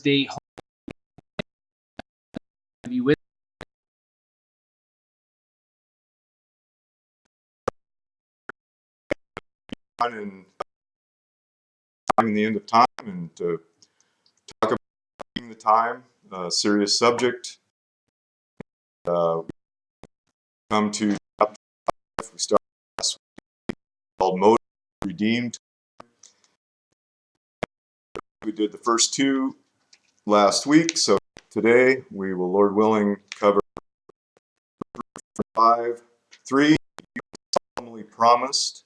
Day. Have you with and the end of time, and to talk about the time, serious subject. Come to we start last week called Motive Redeemed. We did the first two last week, so today we will, Lord willing, cover 5:3. You solemnly promised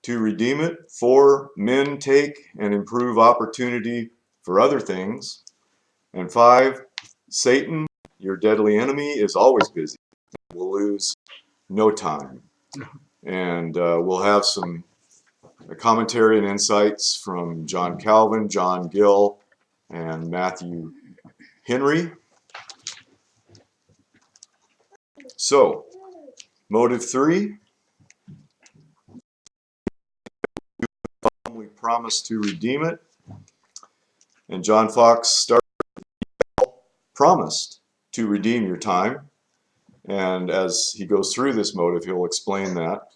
to redeem it. 4, men take and improve opportunity for other things. And 5, Satan, your deadly enemy, is always busy. We'll lose no time. And we'll have some commentary and insights from John Calvin, John Gill, and Matthew Henry. So, motive 3, we promised to redeem it. And John Fox started, promised to redeem your time. And as he goes through this motive, he'll explain that.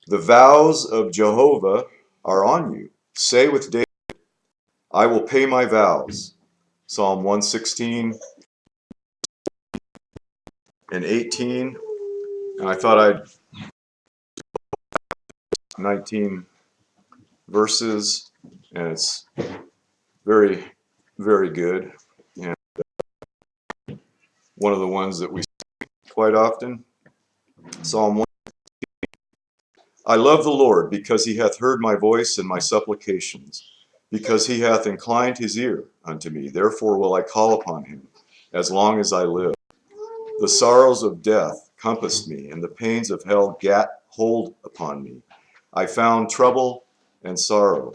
The vows of Jehovah are on you. Say with David, I will pay my vows. Psalm 116 and 18. And I thought I'd 19 verses, and it's very, very good. And one of the ones that we see quite often. Psalm 1. I love the Lord, because he hath heard my voice and my supplications, because he hath inclined his ear unto me. Therefore will I call upon him, as long as I live. The sorrows of death compassed me, and the pains of hell gat hold upon me. I found trouble and sorrow.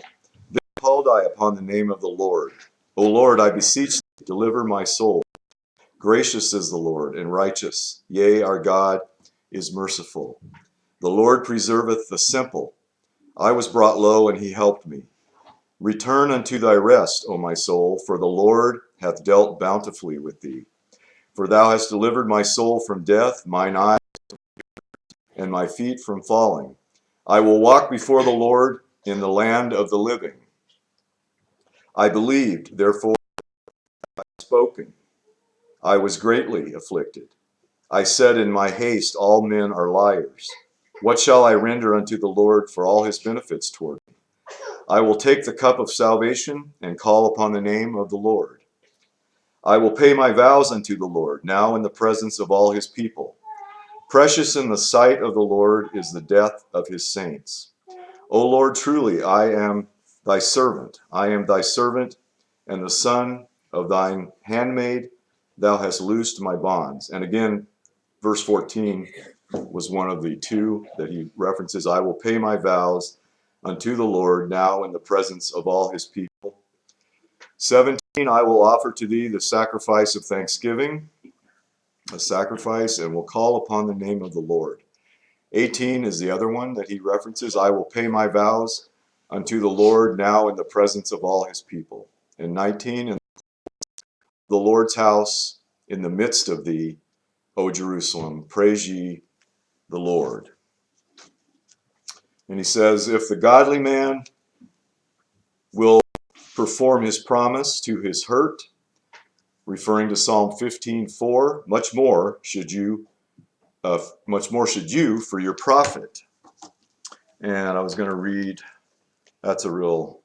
Then called I upon the name of the Lord. O Lord, I beseech thee, deliver my soul. Gracious is the Lord, and righteous. Yea, our God is merciful. The Lord preserveth the simple. I was brought low, and he helped me. Return unto thy rest, O my soul, for the Lord hath dealt bountifully with thee. For thou hast delivered my soul from death, mine eyes and my feet from falling. I will walk before the Lord in the land of the living. I believed, therefore I have spoken. I was greatly afflicted. I said in my haste, all men are liars. What shall I render unto the Lord for all his benefits toward me? I will take the cup of salvation and call upon the name of the Lord. I will pay my vows unto the Lord, now in the presence of all his people. Precious in the sight of the Lord is the death of his saints. O Lord, truly I am thy servant. I am thy servant and the son of thine handmaid. Thou hast loosed my bonds. And again, verse 14 was one of the two that he references. I will pay my vows unto the Lord, now in the presence of all his people. 17, I will offer to thee the sacrifice of thanksgiving, a sacrifice, and will call upon the name of the Lord. 18 is the other one that he references. I will pay my vows unto the Lord, now in the presence of all his people. And 19, in the Lord's house, in the midst of thee, O Jerusalem, praise ye the Lord. And he says, if the godly man will perform his promise to his hurt, referring to Psalm 15:4, much more should you for your profit. And I was going to read, that's a real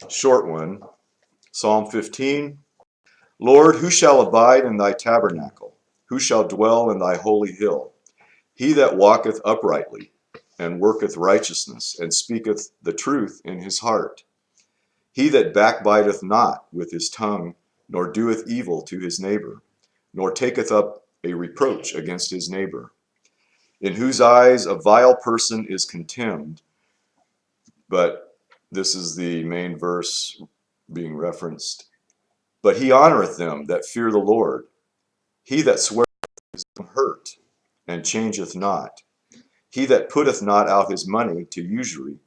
short one. Psalm 15, Lord, who shall abide in thy tabernacle? Who shall dwell in thy holy hill? He that walketh uprightly, and worketh righteousness, and speaketh the truth in his heart. He that backbiteth not with his tongue, nor doeth evil to his neighbor, nor taketh up a reproach against his neighbor, in whose eyes a vile person is contemned. But this is the main verse being referenced. But he honoreth them that fear the Lord. He that sweareth his own hurt, and changeth not. He that putteth not out his money to usury,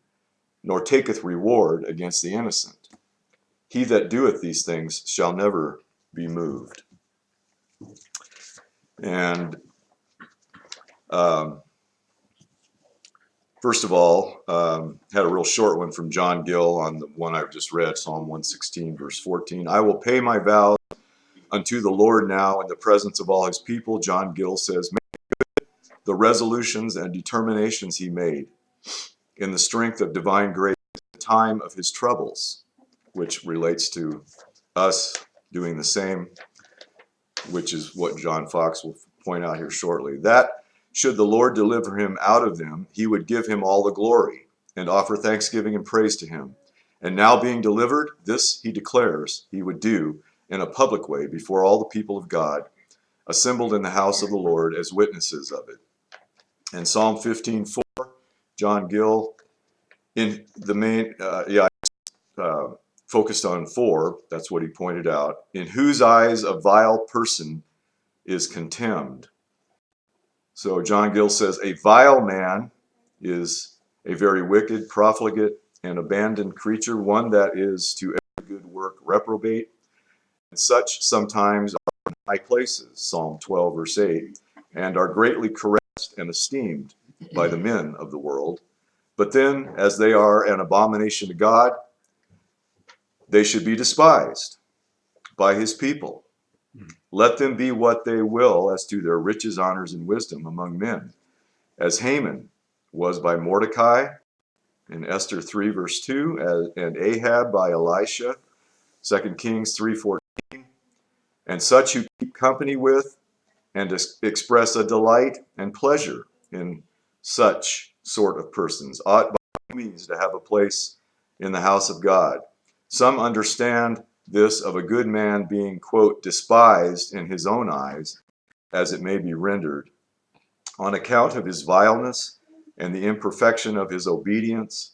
nor taketh reward against the innocent. He that doeth these things shall never be moved. And first of all, had a real short one from John Gill on the one I've just read, Psalm 116, verse 14. I will pay my vows unto the Lord now in the presence of all his people. John Gill says, make the resolutions and determinations he made in the strength of divine grace in the time of his troubles, which relates to us doing the same, which is what John Fox will point out here shortly. That should the Lord deliver him out of them, he would give him all the glory and offer thanksgiving and praise to him. And now being delivered, this he declares he would do in a public way before all the people of God assembled in the house of the Lord as witnesses of it. And Psalm 15:4, John Gill, in the main, focused on 4, that's what he pointed out, in whose eyes a vile person is contemned. So John Gill says, a vile man is a very wicked, profligate, and abandoned creature, one that is to every good work reprobate. And such sometimes are in high places, Psalm 12, verse 8, and are greatly caressed and esteemed by the men of the world. But then, as they are an abomination to God, they should be despised by his people. Let them be what they will as to their riches, honors, and wisdom among men, as Haman was by Mordecai in Esther 3, verse 2, and Ahab by Elisha, 2 Kings 3:14, and such who keep company with and express a delight and pleasure in such sort of persons ought by no means to have a place in the house of God. Some understand this of a good man being, quote, despised in his own eyes, as it may be rendered, on account of his vileness and the imperfection of his obedience,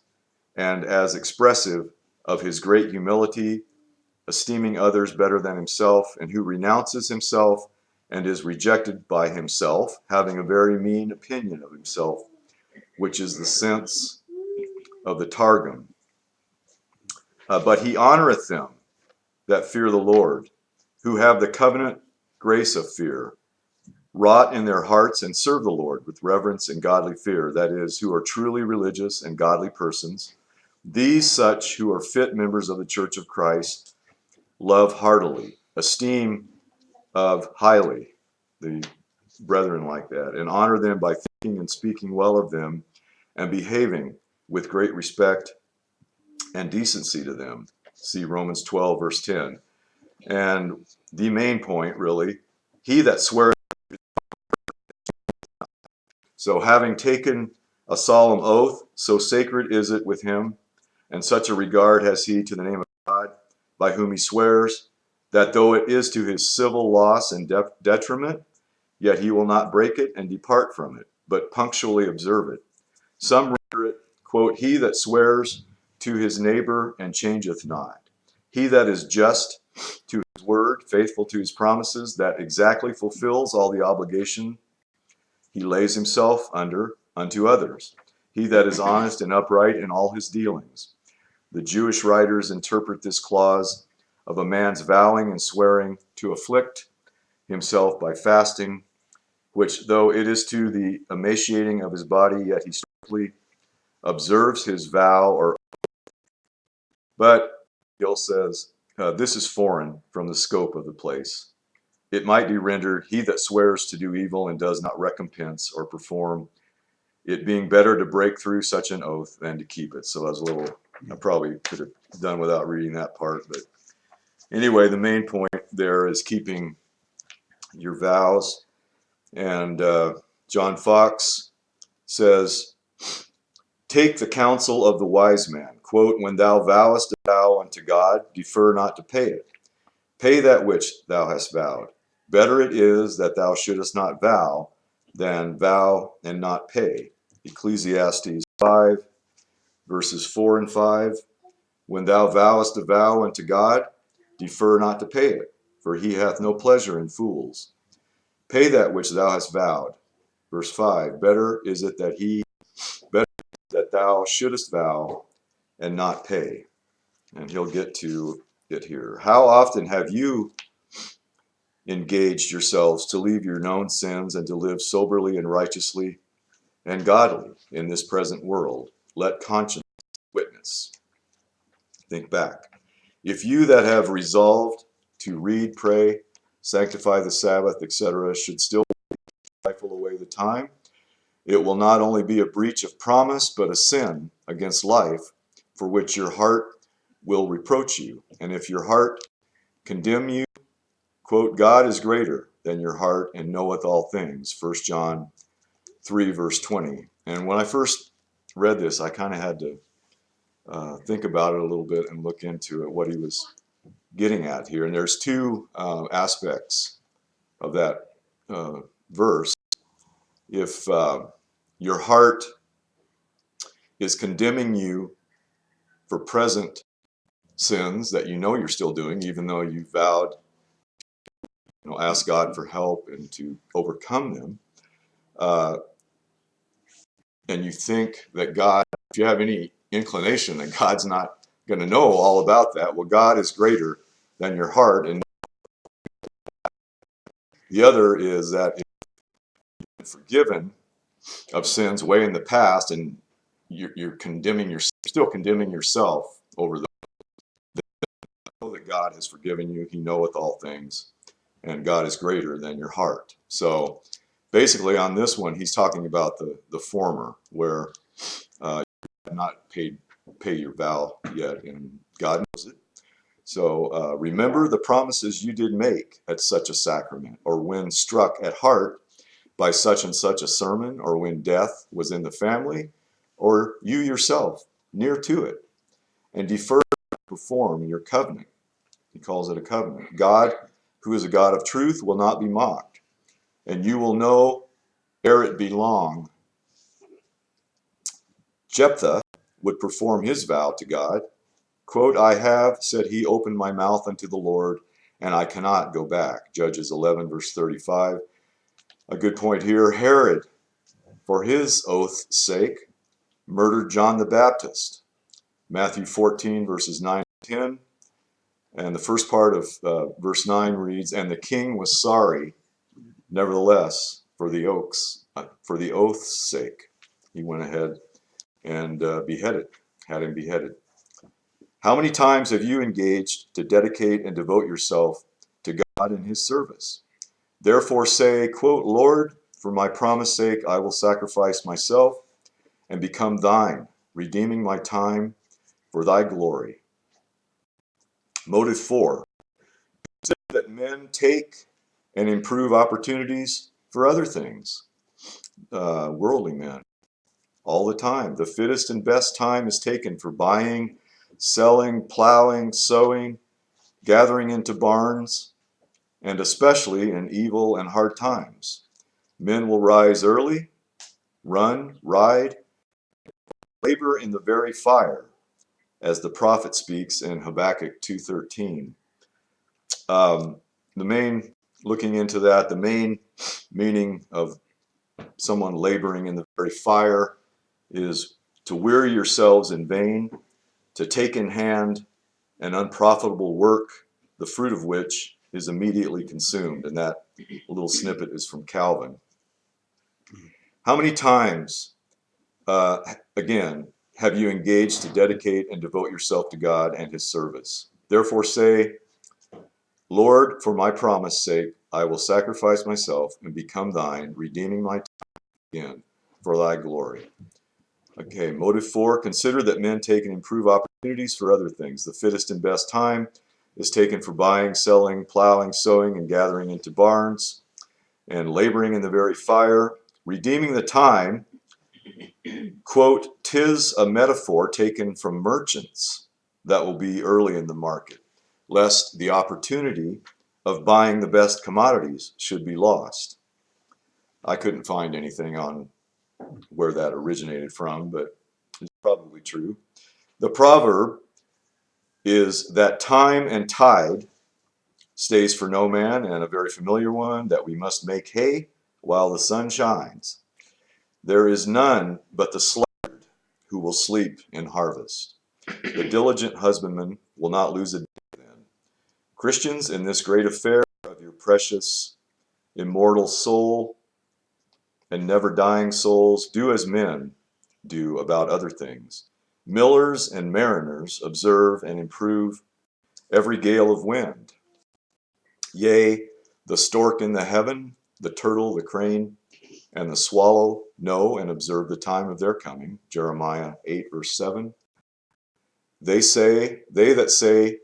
and as expressive of his great humility, esteeming others better than himself, and who renounces himself and is rejected by himself, having a very mean opinion of himself, which is the sense of the Targum. But he honoreth them that fear the Lord, who have the covenant grace of fear, wrought in their hearts, and serve the Lord with reverence and godly fear, that is, who are truly religious and godly persons. These such who are fit members of the church of Christ love heartily, esteem of highly the brethren like that, and honor them by thinking and speaking well of them, and behaving with great respect and decency to them. See Romans 12, verse 10. And the main point, really, he that sweareth. So having taken a solemn oath, so sacred is it with him, and such a regard has he to the name of God, by whom he swears, that though it is to his civil loss and detriment, yet he will not break it and depart from it, but punctually observe it. Some render it, quote, he that swears to his neighbor and changeth not. He that is just to his word, faithful to his promises, that exactly fulfills all the obligation he lays himself under unto others. He that is honest and upright in all his dealings. The Jewish writers interpret this clause of a man's vowing and swearing to afflict himself by fasting, which though it is to the emaciating of his body, yet he strictly observes his vow or oath. But Gill says, this is foreign from the scope of the place. It might be rendered, he that swears to do evil and does not recompense or perform, it being better to break through such an oath than to keep it. So that's a little, I probably could have done without reading that part. But anyway, the main point there is keeping your vows. And John Fox says, take the counsel of the wise man. Quote, when thou vowest a vow unto God, defer not to pay it. Pay that which thou hast vowed. Better it is that thou shouldest not vow than vow and not pay. Ecclesiastes 5, verses 4 and 5. When thou vowest a vow unto God, defer not to pay it, for he hath no pleasure in fools. Pay that which thou hast vowed. Verse 5. Better is it that thou shouldest vow and not pay. And he'll get to it here. How often have you engaged yourselves to leave your known sins and to live soberly and righteously and godly in this present world? Let conscience witness. Think back. If you that have resolved to read, pray, sanctify the Sabbath, etc., should still trifle away the time, it will not only be a breach of promise, but a sin against life, for which your heart will reproach you. And if your heart condemn you, quote, God is greater than your heart and knoweth all things. 1 John 3, verse 20. And when I first read this, I kind of had to think about it a little bit and look into it, what he was getting at here. And there's two aspects of that verse. If your heart is condemning you for present sins that you know you're still doing, even though you vowed, ask God for help and to overcome them, and you think that God, if you have any inclination that God's not going to know all about that, well, God is greater than your heart. And the other is that if you've been forgiven of sins way in the past, and you're condemning still condemning yourself over the know that God has forgiven you. He knoweth all things, and God is greater than your heart. So basically on this one, he's talking about the former, where you have not pay your vow yet, and God knows it. So remember the promises you did make at such a sacrament, or when struck at heart by such and such a sermon, or when death was in the family, or you yourself near to it, and defer to perform your covenant. He calls it a covenant. God, who is a God of truth, will not be mocked, and you will know ere it be long. Jephthah would perform his vow to God. Quote, I have, said he, opened my mouth unto the Lord, and I cannot go back. Judges 11, verse 35. A good point here. Herod, for his oath's sake, murdered John the Baptist. Matthew 14, verses 9 and 10. And the first part of verse 9 reads, and the king was sorry, nevertheless, for the oath's sake. He went ahead and had him beheaded. How many times have you engaged to dedicate and devote yourself to God in his service? Therefore say, quote, Lord, for my promise sake, I will sacrifice myself and become thine, redeeming my time for thy glory. Motive 4, consider that men take and improve opportunities for other things. Worldly men, all the time. The fittest and best time is taken for buying, selling, plowing, sowing, gathering into barns, and especially in evil and hard times. Men will rise early, run, ride, labor in the very fire, as the prophet speaks in Habakkuk 2:13. Looking into that, the main meaning of someone laboring in the very fire is to weary yourselves in vain, to take in hand an unprofitable work, the fruit of which is immediately consumed. And that little snippet is from Calvin. How many times, again, have you engaged to dedicate and devote yourself to God and his service? Therefore say, Lord, for my promise sake, I will sacrifice myself and become thine, redeeming my time again for thy glory. Okay, motive 4, consider that men take and improve opportunities for other things. The fittest and best time is taken for buying, selling, plowing, sowing, and gathering into barns, and laboring in the very fire. Redeeming the time, quote, tis a metaphor taken from merchants that will be early in the market, lest the opportunity of buying the best commodities should be lost. I couldn't find anything on where that originated from, but it's probably true. The proverb is that time and tide stays for no man, and a very familiar one, that we must make hay while the sun shines. There is none but the sluggard who will sleep in harvest. The diligent husbandman will not lose a day then, Christians, in this great affair of your precious immortal soul and never dying souls, do as men do about other things. Millers and mariners observe and improve every gale of wind. Yea, the stork in the heaven, the turtle, the crane, and the swallow know and observe the time of their coming. Jeremiah 8, verse 7. They that say,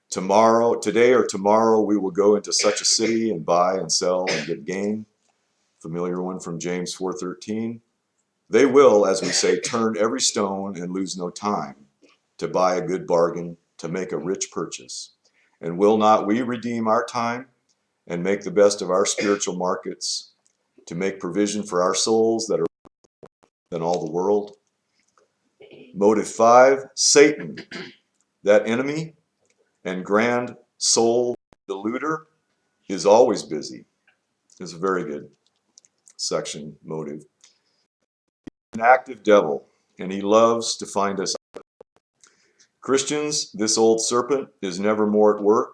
tomorrow, today or tomorrow, we will go into such a city and buy and sell and get gain. Familiar one from James 4:13. They will, as we say, turn every stone and lose no time to buy a good bargain, to make a rich purchase. And will not we redeem our time and make the best of our spiritual markets, to make provision for our souls that are than all the world? Motive 5, Satan, that enemy and grand soul deluder, is always busy. It's a very good section, motive. An active devil, and he loves to find us. Christians, this old serpent is never more at work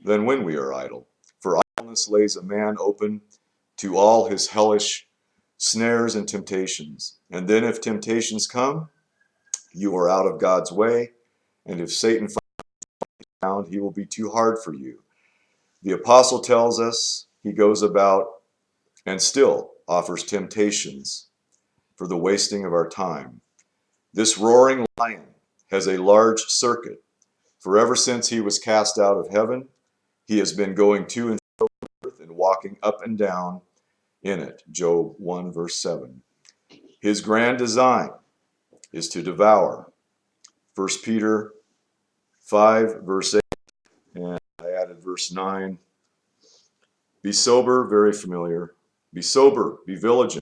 than when we are idle. For idleness lays a man open to all his hellish snares and temptations. And then if temptations come, you are out of God's way, and if Satan finds you found, he will be too hard for you. The apostle tells us he goes about and still offers temptations for the wasting of our time. This roaring lion has a large circuit, for ever since he was cast out of heaven, he has been going to and fro on earth and walking up and down in it. Job 1, verse 7. His grand design is to devour. 1 Peter 5, verse 8, and I added verse 9. Be sober, very familiar. Be sober, be vigilant,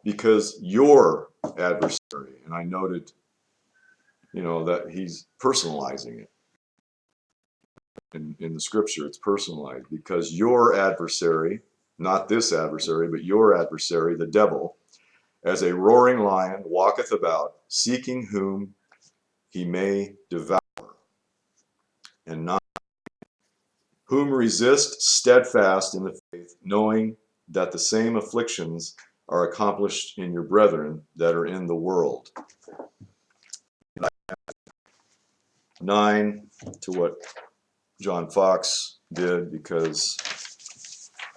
because your adversary, and I noted, that he's personalizing it. In the scripture, it's personalized, because your adversary, not this adversary, but your adversary, the devil, as a roaring lion, walketh about, seeking whom he may devour, and not whom resist steadfast in the faith, knowing that the same afflictions are accomplished in your brethren that are in the world. 9 to what John Fox did, because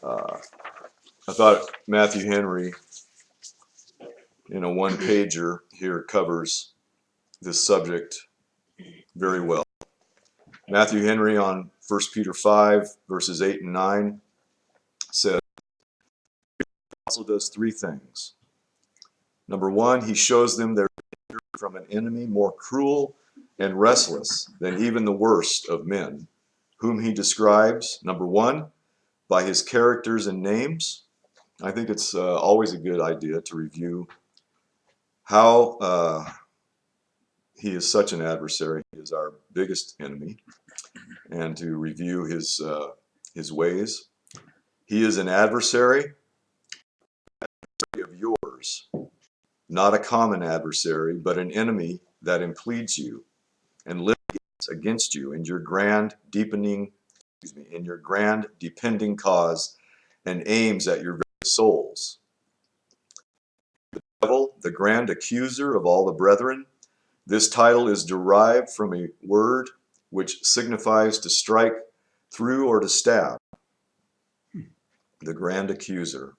I thought Matthew Henry, in a one-pager here, covers this subject very well. Matthew Henry on 1 Peter 5, verses 8 and 9 says, the apostle does three things. Number one, he shows them their danger from an enemy more cruel and restless than even the worst of men, whom he describes, number one, by his characters and names. I think it's always a good idea to review how he is such an adversary. He is our biggest enemy, and to review his ways. He is an adversary of yours, not a common adversary, but an enemy that impledes you and litigates against you in your grand depending cause, and aims at your very souls. The devil, the grand accuser of all the brethren. This title is derived from a word which signifies to strike through or to stab. The grand accuser.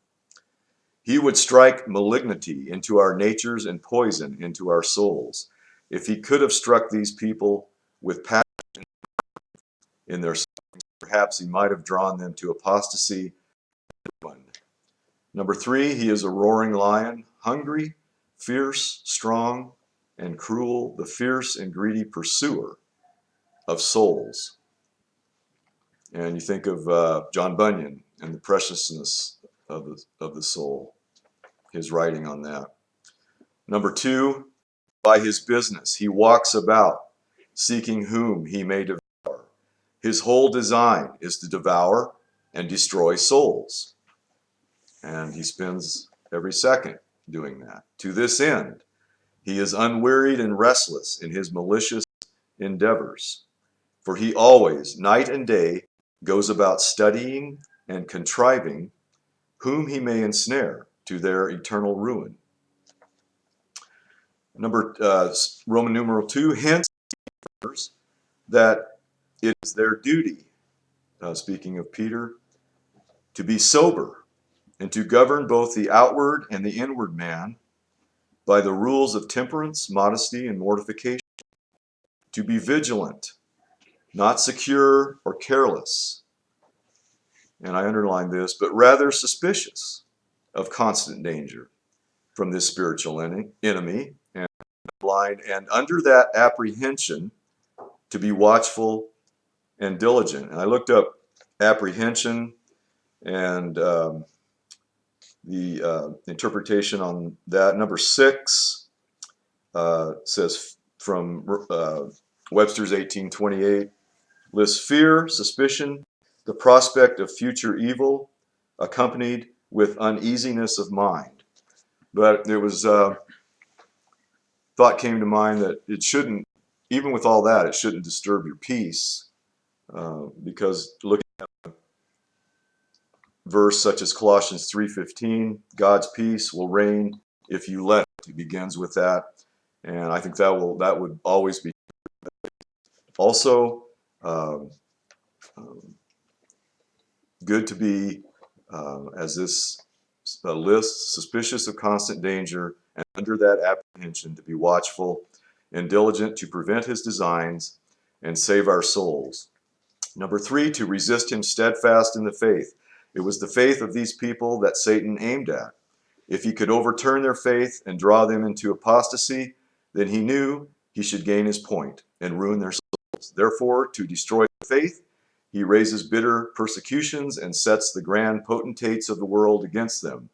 He would strike malignity into our natures and poison into our souls. If he could have struck these people with passion in their sufferings, perhaps he might have drawn them to apostasy. Number three, he is a roaring lion, hungry, fierce, strong, and cruel, the fierce and greedy pursuer of souls. And you think of John Bunyan and the preciousness of the soul, his writing on that. Number two, by his business, he walks about, seeking whom he may devour. His whole design is to devour and destroy souls. And he spends every second doing that. To this end, he is unwearied and restless in his malicious endeavors. For he always, night and day, goes about studying and contriving whom he may ensnare to their eternal ruin. Roman numeral 2, hence that it is their duty, speaking of Peter, to be sober and to govern both the outward and the inward man by the rules of temperance, modesty, and mortification, to be vigilant, not secure or careless, and I underline this, but rather suspicious of constant danger from this spiritual enemy, and blind, and under that apprehension to be watchful and diligent. And I looked up apprehension, and the interpretation on that. Number 6 says from Webster's 1828, lists fear, suspicion, the prospect of future evil, accompanied with uneasiness of mind. But there was thought came to mind that it shouldn't, even with all that, it shouldn't disturb your peace, because looking at a verse such as Colossians 3:15, God's peace will reign if you let it. He begins with that, and I think that would always be. Also, good to be, as this lists, suspicious of constant danger, and under that apprehension to be watchful and diligent to prevent his designs and save our souls. Number 3, to resist him steadfast in the faith. It was the faith of these people that Satan aimed at. If he could overturn their faith and draw them into apostasy, then he knew he should gain his point and ruin their souls. Therefore, to destroy the faith, he raises bitter persecutions and sets the grand potentates of the world against them.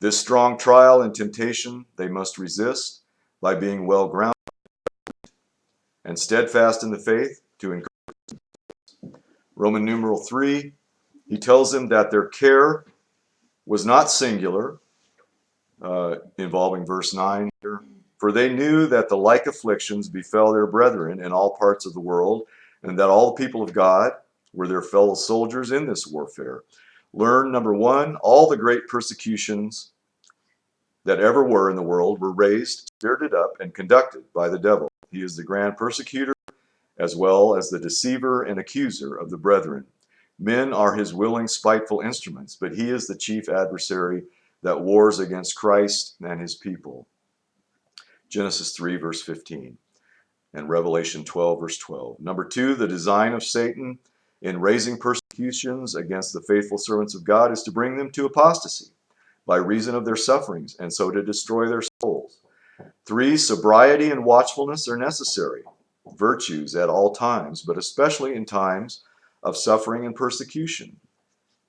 This strong trial and temptation they must resist by being well grounded and steadfast in the faith to encourage. Roman numeral 3, he tells them that their care was not singular, involving verse 9 here, for they knew that the like afflictions befell their brethren in all parts of the world, and that all the people of God were their fellow soldiers in this warfare. Learn, number 1, all the great persecutions that ever were in the world were raised, spirited up, and conducted by the devil. He is the grand persecutor, as well as the deceiver and accuser of the brethren. Men are his willing, spiteful instruments, but he is the chief adversary that wars against Christ and his people. Genesis 3, verse 15, and Revelation 12, verse 12. Number 2, the design of Satan in raising persecutions against the faithful servants of God is to bring them to apostasy by reason of their sufferings, and so to destroy their souls. 3, sobriety and watchfulness are necessary virtues at all times, but especially in times of suffering and persecution.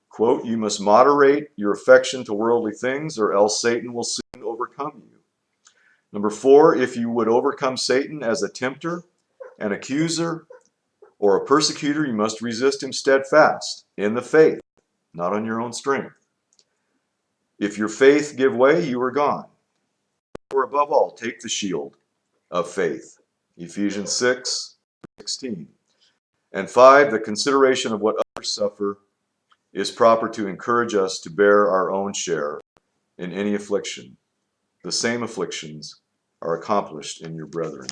Quote, you must moderate your affection to worldly things, or else Satan will soon overcome you. Number 4, if you would overcome Satan as a tempter, an accuser, or a persecutor, you must resist him steadfast in the faith, not on your own strength. If your faith give way, you are gone. Or above all, take the shield of faith. Ephesians 6:16. And 5, the consideration of what others suffer is proper to encourage us to bear our own share in any affliction. The same afflictions are accomplished in your brethren.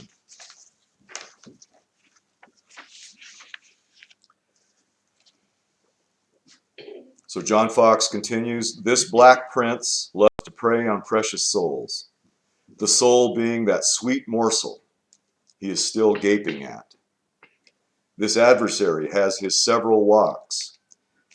So John Fox continues, this black prince loves to prey on precious souls, the soul being that sweet morsel he is still gaping at. This adversary has his several walks.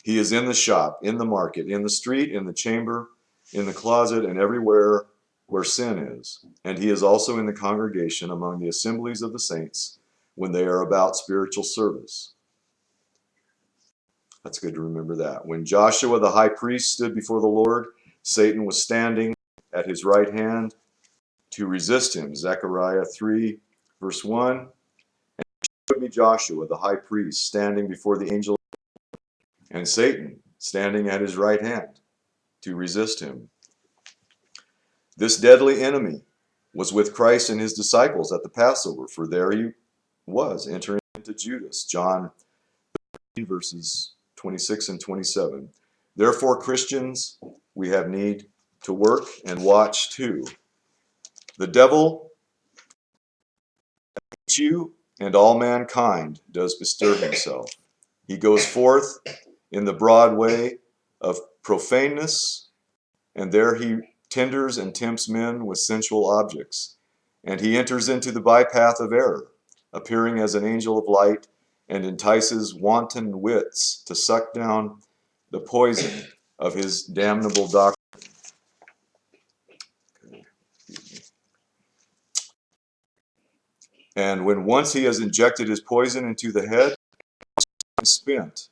He is in the shop, in the market, in the street, in the chamber, in the closet, and everywhere where sin is. And he is also in the congregation among the assemblies of the saints when they are about spiritual service. That's good to remember that. When Joshua the high priest stood before the Lord, Satan was standing at his right hand to resist him. Zechariah 3, verse 1. And he showed me Joshua the high priest standing before the angel, and Satan standing at his right hand to resist him. This deadly enemy was with Christ and his disciples at the Passover, for there he was entering into to Judas, John 13, verses 26 and 27. Therefore, Christians, we have need to work and watch too. The devil hates you, and all mankind does bestir himself. He goes forth in the broad way of profaneness, and there he tenders and tempts men with sensual objects. And he enters into the bypath of error, appearing as an angel of light, and entices wanton wits to suck down the poison of his damnable doctrine. And when once he has injected his poison into the head, it's spent.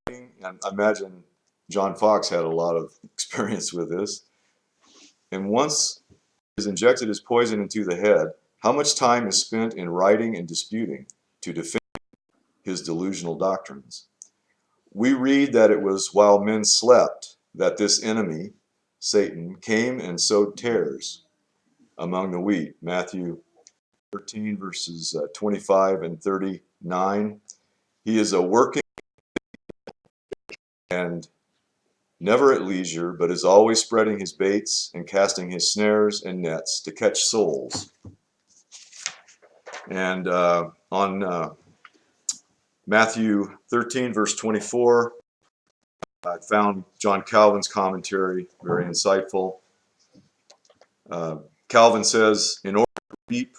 And I imagine John Fox had a lot of experience with this. And once he has injected his poison into the head, how much time is spent in writing and disputing to defend his delusional doctrines? We read that it was while men slept that this enemy, Satan, came and sowed tares among the wheat. Matthew 13, verses 25 and 39. He is a working and never at leisure, but is always spreading his baits and casting his snares and nets to catch souls. And on Matthew 13, verse 24, I found John Calvin's commentary very insightful. Calvin says, in order to reap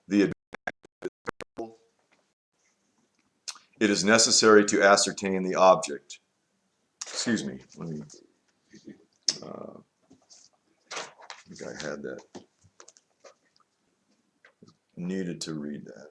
the advantage of this parable, it is necessary to ascertain the object. Excuse me, let me, I think I had that. Needed to read that.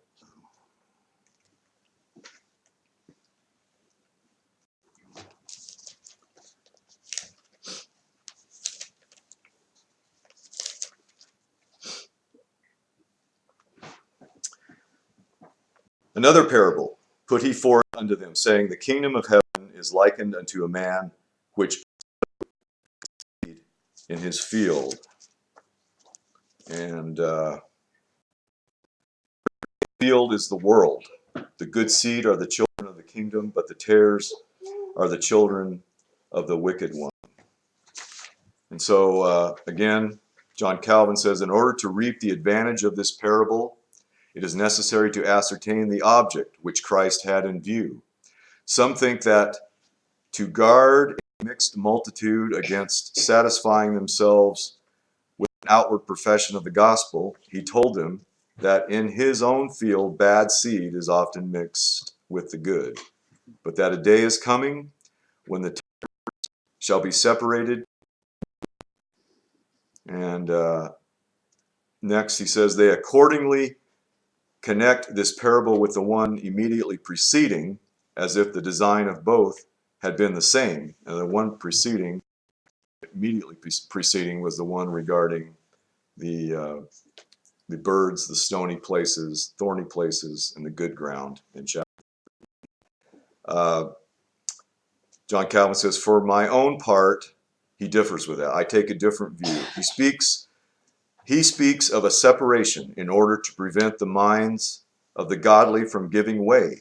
Another parable put he forth unto them, saying, the kingdom of heaven is likened unto a man which in his field. And field is the world. The good seed are the children of the kingdom, but the tares are the children of the wicked one. And so, again, John Calvin says, in order to reap the advantage of this parable, it is necessary to ascertain the object which Christ had in view. Some think that to guard a mixed multitude against satisfying themselves with an outward profession of the gospel, he told them that in his own field bad seed is often mixed with the good, but that a day is coming when the tares shall be separated. And next he says, they accordingly connect this parable with the one immediately preceding, as if the design of both had been the same. And the one preceding, immediately preceding, was the one regarding the birds, the stony places, thorny places, and the good ground in chapter. John Calvin says, for my own part, he differs with that. I take a different view. He speaks of a separation in order to prevent the minds of the godly from giving way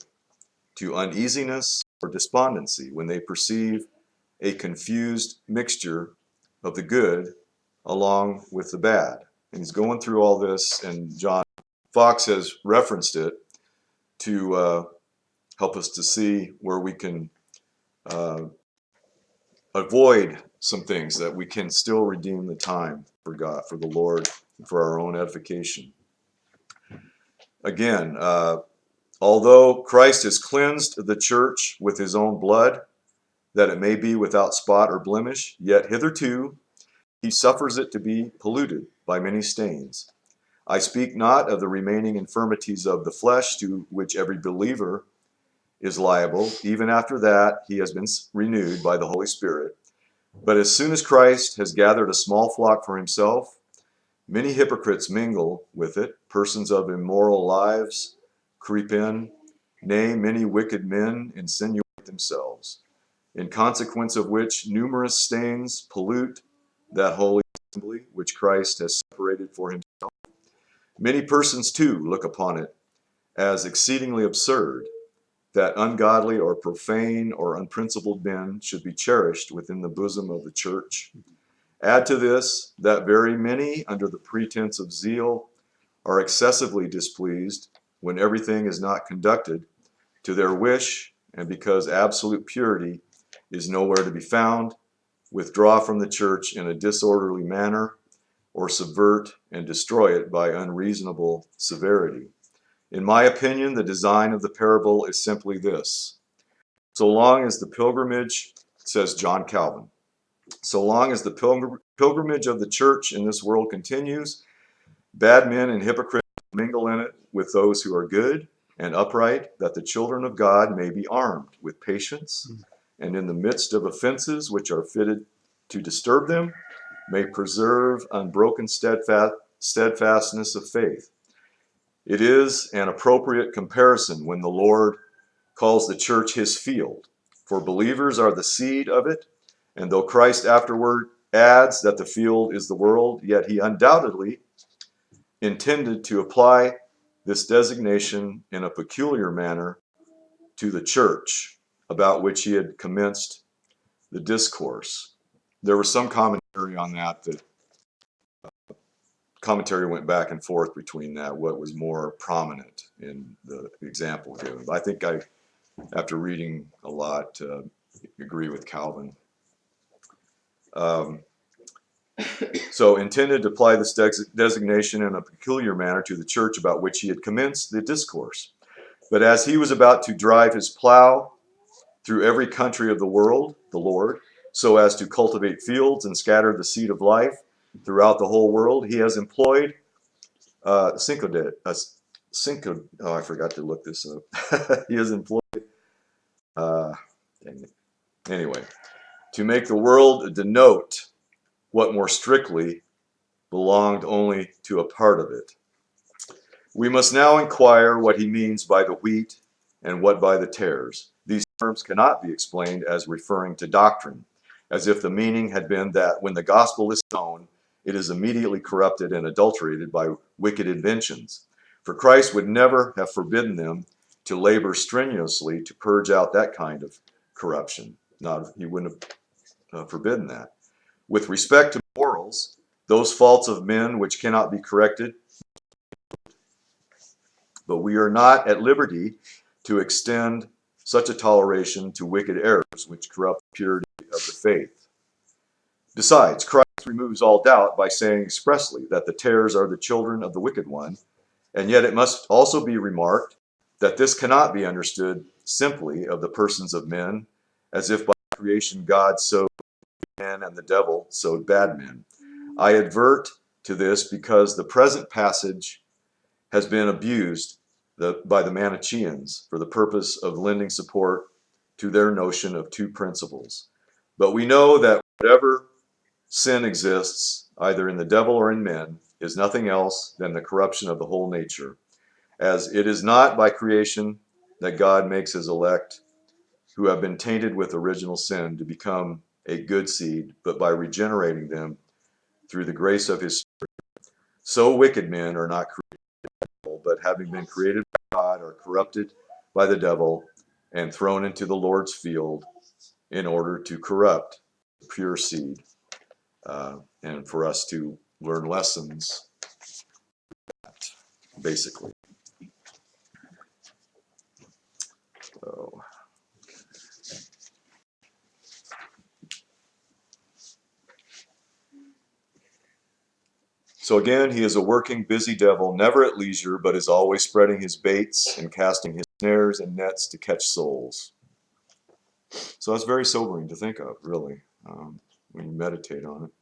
to uneasiness or despondency when they perceive a confused mixture of the good along with the bad. And he's going through all this, and John Fox has referenced it to help us to see where we can avoid some things, that we can still redeem the time for God, for the Lord, for our own edification. Again, although Christ has cleansed the church with his own blood, that it may be without spot or blemish, yet hitherto he suffers it to be polluted by many stains. I speak not of the remaining infirmities of the flesh, to which every believer is liable, even after that he has been renewed by the Holy Spirit. But as soon as Christ has gathered a small flock for himself, many hypocrites mingle with it, persons of immoral lives creep in, nay, many wicked men insinuate themselves, in consequence of which numerous stains pollute that holy assembly which Christ has separated for himself. Many persons too look upon it as exceedingly absurd that ungodly or profane or unprincipled men should be cherished within the bosom of the church. Add to this that very many, under the pretense of zeal, are excessively displeased when everything is not conducted to their wish, and because absolute purity is nowhere to be found, withdraw from the church in a disorderly manner, or subvert and destroy it by unreasonable severity. In my opinion, the design of the parable is simply this. So long as the pilgrimage, says John Calvin, so long as the pilgrimage of the church in this world continues, bad men and hypocrites mingle in it with those who are good and upright, that the children of God may be armed with patience, and in the midst of offenses which are fitted to disturb them, may preserve unbroken steadfastness of faith. It is an appropriate comparison when the Lord calls the church his field, for believers are the seed of it, and though Christ afterward adds that the field is the world, yet he undoubtedly intended to apply this designation in a peculiar manner to the church about which he had commenced the discourse. There was some commentary on that commentary went back and forth between that, what was more prominent in the example given. I think after reading a lot, agree with Calvin. So intended to apply this designation in a peculiar manner to the church about which he had commenced the discourse. But as he was about to drive his plow through every country of the world, the Lord, so as to cultivate fields and scatter the seed of life throughout the whole world, he has employed I forgot to look this up. He has employed, anyway, to make the world denote what more strictly belonged only to a part of it. We must now inquire what he means by the wheat and what by the tares. These terms cannot be explained as referring to doctrine, as if the meaning had been that when the gospel is sown, it is immediately corrupted and adulterated by wicked inventions. For Christ would never have forbidden them to labor strenuously to purge out that kind of corruption. He wouldn't have forbidden that. With respect to morals, those faults of men which cannot be corrected, but we are not at liberty to extend such a toleration to wicked errors which corrupt the purity of the faith. Besides, Christ removes all doubt by saying expressly that the tares are the children of the wicked one, and yet it must also be remarked that this cannot be understood simply of the persons of men, as if by creation God sowed men and the devil sowed bad men. I advert to this because the present passage has been abused by the Manichaeans for the purpose of lending support to their notion of two principles. But we know that whatever sin exists, either in the devil or in men, is nothing else than the corruption of the whole nature, as it is not by creation that God makes his elect, who have been tainted with original sin, to become a good seed, but by regenerating them through the grace of his Spirit. So wicked men are not created, but having been created by God, are corrupted by the devil and thrown into the Lord's field in order to corrupt the pure seed, and for us to learn lessons, basically. So again, he is a working, busy devil, never at leisure, but is always spreading his baits and casting his snares and nets to catch souls. So that's very sobering to think of, really, when you meditate on it.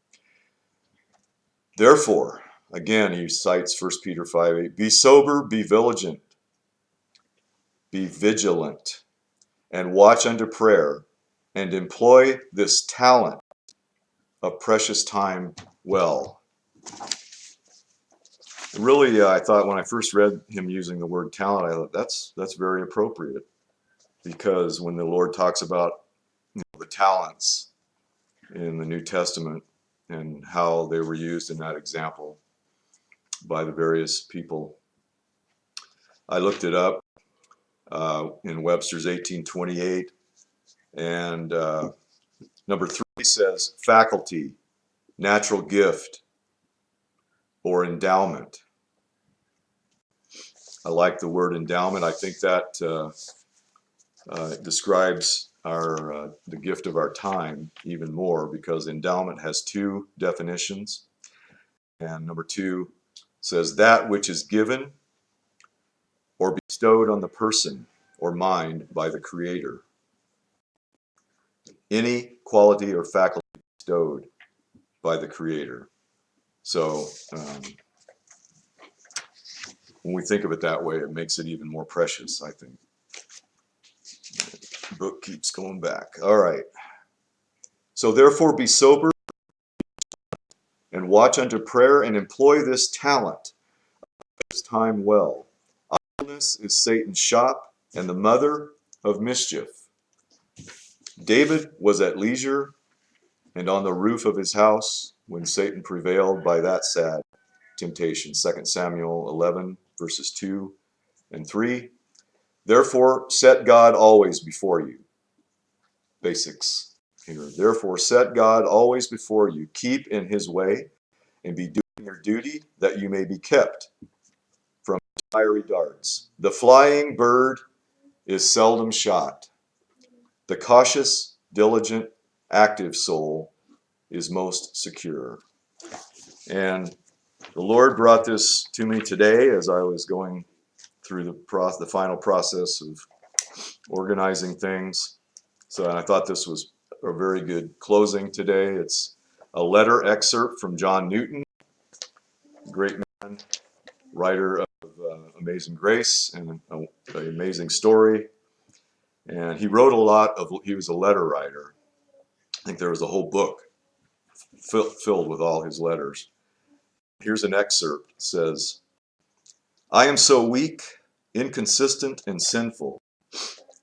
Therefore, again, he cites 1 Peter 5:8, be sober, be vigilant, and watch unto prayer, and employ this talent of precious time well. Really, I thought when I first read him using the word talent, I thought that's very appropriate, because when the Lord talks about the talents in the New Testament and how they were used in that example by the various people, I looked it up in Webster's 1828, and number 3 says faculty, natural gift, or endowment. I like the word endowment. I think that describes the gift of our time even more, because endowment has 2 definitions. And number 2 says that which is given or bestowed on the person or mind by the Creator. Any quality or faculty bestowed by the Creator. So when we think of it that way, it makes it even more precious, I think. The book keeps going back. All right. So therefore be sober and watch unto prayer and employ this talent, this time well. Idleness is Satan's shop and the mother of mischief. David was at leisure and on the roof of his house when Satan prevailed by that sad temptation. 2 Samuel 11, verses 2 and 3. Therefore, set God always before you. Basics here. Therefore, set God always before you. Keep in his way and be doing your duty, that you may be kept from fiery darts. The flying bird is seldom shot. The cautious, diligent, active soul is most secure. And the Lord brought this to me today as I was going through the final process of organizing things. So I thought this was a very good closing today. It's a letter excerpt from John Newton, great man, writer of Amazing Grace and an amazing story. And he wrote a lot of, he was a letter writer. I think there was a whole book filled with all his letters. Here's an excerpt. It says, I am so weak, inconsistent, and sinful.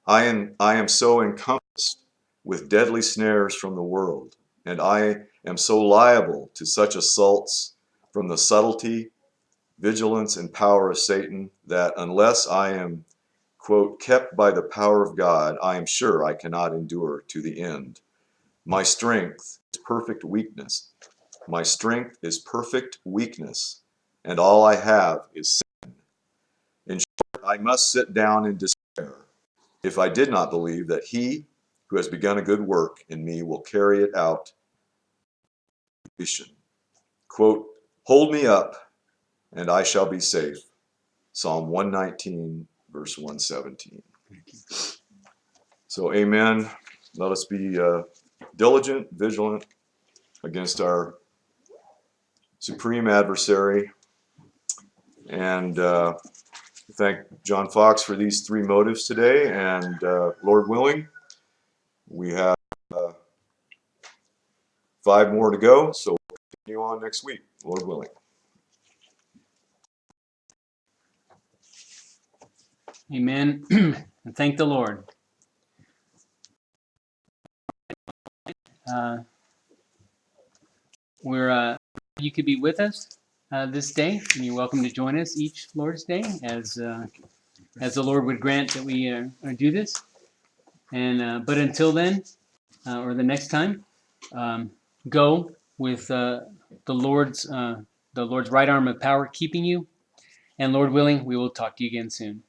I am so encompassed with deadly snares from the world, and I am so liable to such assaults from the subtlety, vigilance, and power of Satan that unless I am, quote, kept by the power of God, I am sure I cannot endure to the end. My strength is perfect weakness. My strength is perfect weakness, and all I have is sin. In short, I must sit down in despair if I did not believe that he who has begun a good work in me will carry it out to completion. Quote, hold me up and I shall be safe. Psalm 119, verse 117. So amen. Let us be diligent, vigilant against our supreme adversary. And thank John Fox for these 3 motives today. And Lord willing, we have 5 more to go. So we'll continue on next week, Lord willing. Amen. And thank the Lord. You could be with us this day, and you're welcome to join us each Lord's Day as the Lord would grant that we do this. And but until then, or the next time, go with the Lord's right arm of power keeping you. And Lord willing, we will talk to you again soon.